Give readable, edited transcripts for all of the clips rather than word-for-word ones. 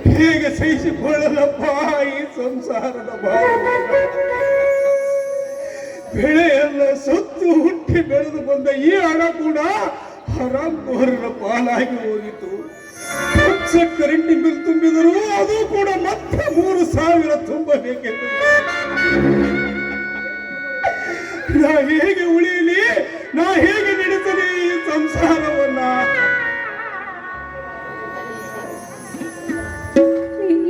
ಹೇಗೆ ಸಹಿಸಿಕೊಳ್ಳಲಪ್ಪ ಈ ಸಂಸಾರದ ಭಾರ. ಬೆಳೆಯೆಲ್ಲ ಸತ್ತು ಹುಟ್ಟಿ ಬೆಳೆದು ಬಂದ ಈ ಹಣ ಕೂಡ ಹರಾಮ್ಖೋರರ ಪಾಲಾಗಿ ಹೋಗಿತು. ಲಕ್ಷ ಕರೆಂಟ್ ಬಿಲ್ ತುಂಬಿದರೂ ಅದು ಕೂಡ ಮತ್ತೆ 3,000 ತುಂಬಬೇಕೆಂದು. ನಾ ಹೇಗೆ ಉಳಿಯಲಿ? ನಾ ಹೇಗೆ ನಡೆಸಲಿ ಈ ಸಂಸಾರವನ್ನ?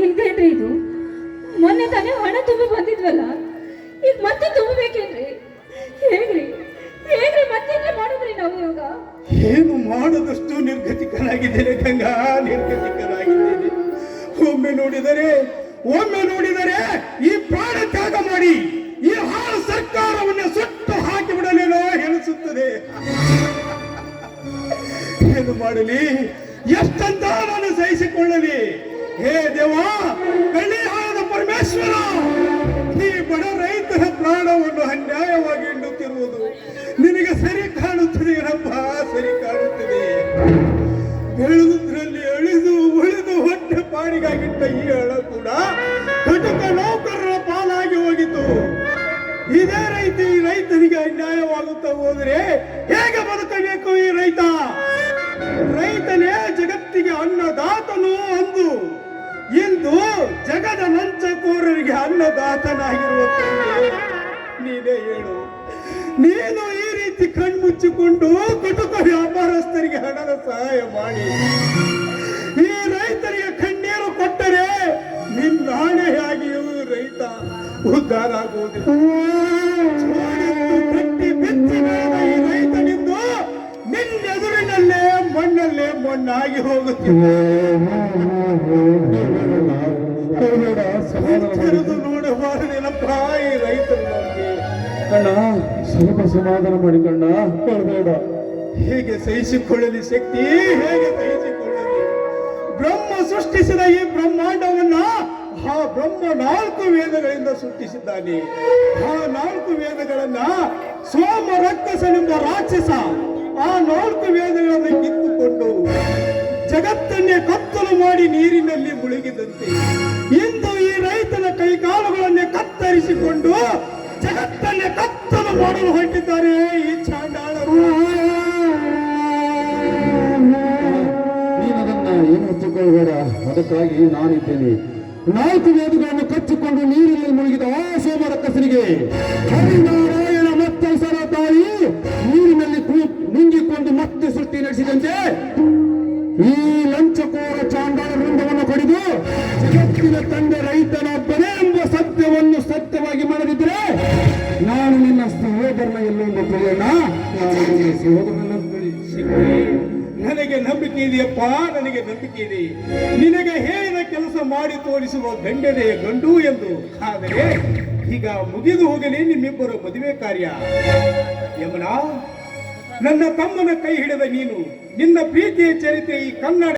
ಇದೇನ್ರಿ ಇದು? ಮೊನ್ನೆ ತಾನೇ ಹಣ ತುಂಬಿ ಬಂದಿದ್ವಲ್ಲ, ಈಗ ಮತ್ತೆ ತುಂಬಬೇಕೇನ್ರಿ? ಹೇಗ್ರಿ ಹೇಗ್ರಿ ಮತ್ತೆ ಮಾಡಿದ್ರಿ ನಾವು ಇವಾಗ? ಏನು ಮಾಡದಷ್ಟು ನಿರ್ಗತಿಕನಾಗಿದ್ದೇನೆ ಗಂಗಾ, ನಿರ್ಗತಿಕನಾಗಿದ್ದೇನೆ. ಒಮ್ಮೆ ನೋಡಿದರೆ ಈ ಪ್ರಾಣ ತ್ಯಾಗ ಮಾಡಿ ಈ ಹಾಳು ಸರ್ಕಾರವನ್ನೇ ಸುಟ್ಟು ಹಾಕಿ ಬಿಡಲೇನೋ ಎನಿಸುತ್ತದೆ. ಏನು ಮಾಡಲಿ? ಎಷ್ಟಂತ ನಾನು ಸಹಿಸಿಕೊಳ್ಳಲಿ? ಹೇ ದೇವಾ, ಕಳ್ಳಿಹಾಳದ ಪರಮೇಶ್ವರ, ಈ ಬಡ ರೈತರ ಪ್ರಾಣವನ್ನು ಅನ್ಯಾಯವಾಗಿ ಎನ್ನುತ್ತಿರುವುದು ನಿನಗೆ ಸರಿ ಕಾಣುತ್ತದೆ ಏನಪ್ಪ? ಸರಿ ಕಾಣುತ್ತದೆ. ಬೆಳೆದುದ್ರಲ್ಲಿ ಉಳಿದು ಹೊಟ್ಟೆ ಪಾಡಿಗಾಗಿಟ್ಟ ಈ ಹಣ ಕೂಡ ಕಟಕ ನೌಕರರ ಪಾಲಾಗಿ ಹೋಗಿತು. ಇದೇ ಈ ರೈತನಿಗೆ ಅನ್ಯಾಯವಾಗುತ್ತಾ ಹೋದರೆ ಹೇಗೆ ಬದುಕಬೇಕು ಈ ರೈತ? ರೈತನೇ ಜಗತ್ತಿಗೆ ಅನ್ನದಾತನು ಅಂದು ಇಂದು ಜಗದ ಲಂಚಕೋರರಿಗೆ ಅನ್ನದಾತನಾಗಿರುವ ನೀನೇ ಹೇಳು. ನೀನು ಈ ರೀತಿ ಕಣ್ಮುಚ್ಚಿಕೊಂಡು ಕುಟುಂಬ ವ್ಯಾಪಾರಸ್ಥರಿಗೆ ಹಣದ ಸಹಾಯ ಮಾಡಿ ಈ ರೈತರಿಗೆ ಕಣ್ಣೀರು ಕೊಟ್ಟರೆ ನಿನ್ನಾಣೆಯಾಗಿಯೂ ರೈತ ಉದ್ಧಾರ ಆಗುವುದಿಲ್ಲ. ಕಟ್ಟಿ ಬಿತ್ತಿ ಬೆಳೆದ ಈ ರೈತನಿಂದು ನಿನ್ನೆದುರಿನಲ್ಲೇ ಮಣ್ಣಲ್ಲೇ ಮಣ್ಣಾಗಿ ಹೋಗುತ್ತಿದೆ. ನೋಡಬಾರದೇನಪ್ಪ ಈ ರೈತರು. ಕಣ್ಣ, ಸ್ವಲ್ಪ ಸಮಾಧಾನ ಮಾಡಿ ಕಣ್ಣ, ಕೊಡಬೇಡ. ಹೇಗೆ ಸಹಿಸಿಕೊಳ್ಳಲಿ ಶಕ್ತಿ? ಹೇಗೆ ಸಹಿಸಿಕೊಳ್ಳಲಿ? ಬ್ರಹ್ಮ ಸೃಷ್ಟಿಸಿದ ಈ ಬ್ರಹ್ಮಾಂಡವನ್ನ ಆ ಬ್ರಹ್ಮ 4 ವೇದಗಳಿಂದ ಸೃಷ್ಟಿಸಿದ್ದಾನೆ. ಆ 4 ವೇದಗಳನ್ನ ಸೋಮ ರಕ್ಕಸನೆಂಬ ರಾಕ್ಷಸ ಆ 4 ವೇದಗಳನ್ನು ಕಿತ್ತುಕೊಂಡು ಜಗತ್ತನ್ನೇ ಕತ್ತಲು ಮಾಡಿ ನೀರಿನಲ್ಲಿ ಮುಳುಗಿದಂತೆ ಇಂದು ಈ ರೈತನ ಕೈಕಾಲುಗಳನ್ನೇ ಕತ್ತರಿಸಿಕೊಂಡು ಜಗತ್ತನ್ನೇ ಕತ್ತಲು ಮಾಡಲು ಹೊರಟಿದ್ದಾರೆ ಈ ಚಾಂಡಾಳರು. ನೀನದನ್ನ ಏನು ಹಚ್ಚಿಕೊಳ್ಳಬೇಡ, ಅದಕ್ಕಾಗಿ ನಾನಿದ್ದೇನೆ. 4 ವೇದಗಳನ್ನು ಕಚ್ಚಿಕೊಂಡು ನೀರಿನಲ್ಲಿ ಮುಳುಗಿದ ಆ ಸೋಮರಕ್ಕಸನಿಗೆ ಹರಿನಾರಾಯಣ ಮತ್ತವಸರ ತಾಯಿ ನೀರಿನಲ್ಲಿ ನುಂಗಿಕೊಂಡು ಮತ್ತೆ ಸೃಷ್ಟಿ ನಡೆಸಿದಂತೆ ಈ ಲಂಚಕೋರ ಚಾಂಡಾಳ ವೃಂದವನ್ನು ಪಡೆದು ಜಗತ್ತಿನ ತಂದೆ ರೈತನೊಬ್ಬನೇ ಎಂಬ ಸತ್ಯವನ್ನು ಸತ್ಯವಾಗಿ ಮಾಡದಿದ್ದರೆ ನಾನು ನಿನ್ನ ಸಹೋದರನ ಎಲ್ಲೊಂದು ತಿಳಿಯೋಣ. ನಾನು ನಿನ್ನ ಸಹೋದರನ ನನಗೆ ನಂಬಿಕೆ ಇದೆಯಪ್ಪ, ನನಗೆ ನಂಬಿಕೆ ಇದೆ. ನಿನಗೆ ಹೇಳಿದ ಕೆಲಸ ಮಾಡಿ ತೋರಿಸುವ ಗಂಡನೆಯ ಗಂಡು ಎಂದು. ಆದರೆ ಈಗ ಮುಗಿದು ಹೋಗಲಿ ನಿಮ್ಮಿಬ್ಬರ ಮದುವೆ ಕಾರ್ಯ. ಯಮುನಾ, ನನ್ನ ತಮ್ಮನ ಕೈ ಹಿಡಿದ ನೀನು ನಿನ್ನ ಪ್ರೀತಿಯ ಚರಿತ್ರೆ ಈ ಕನ್ನಡ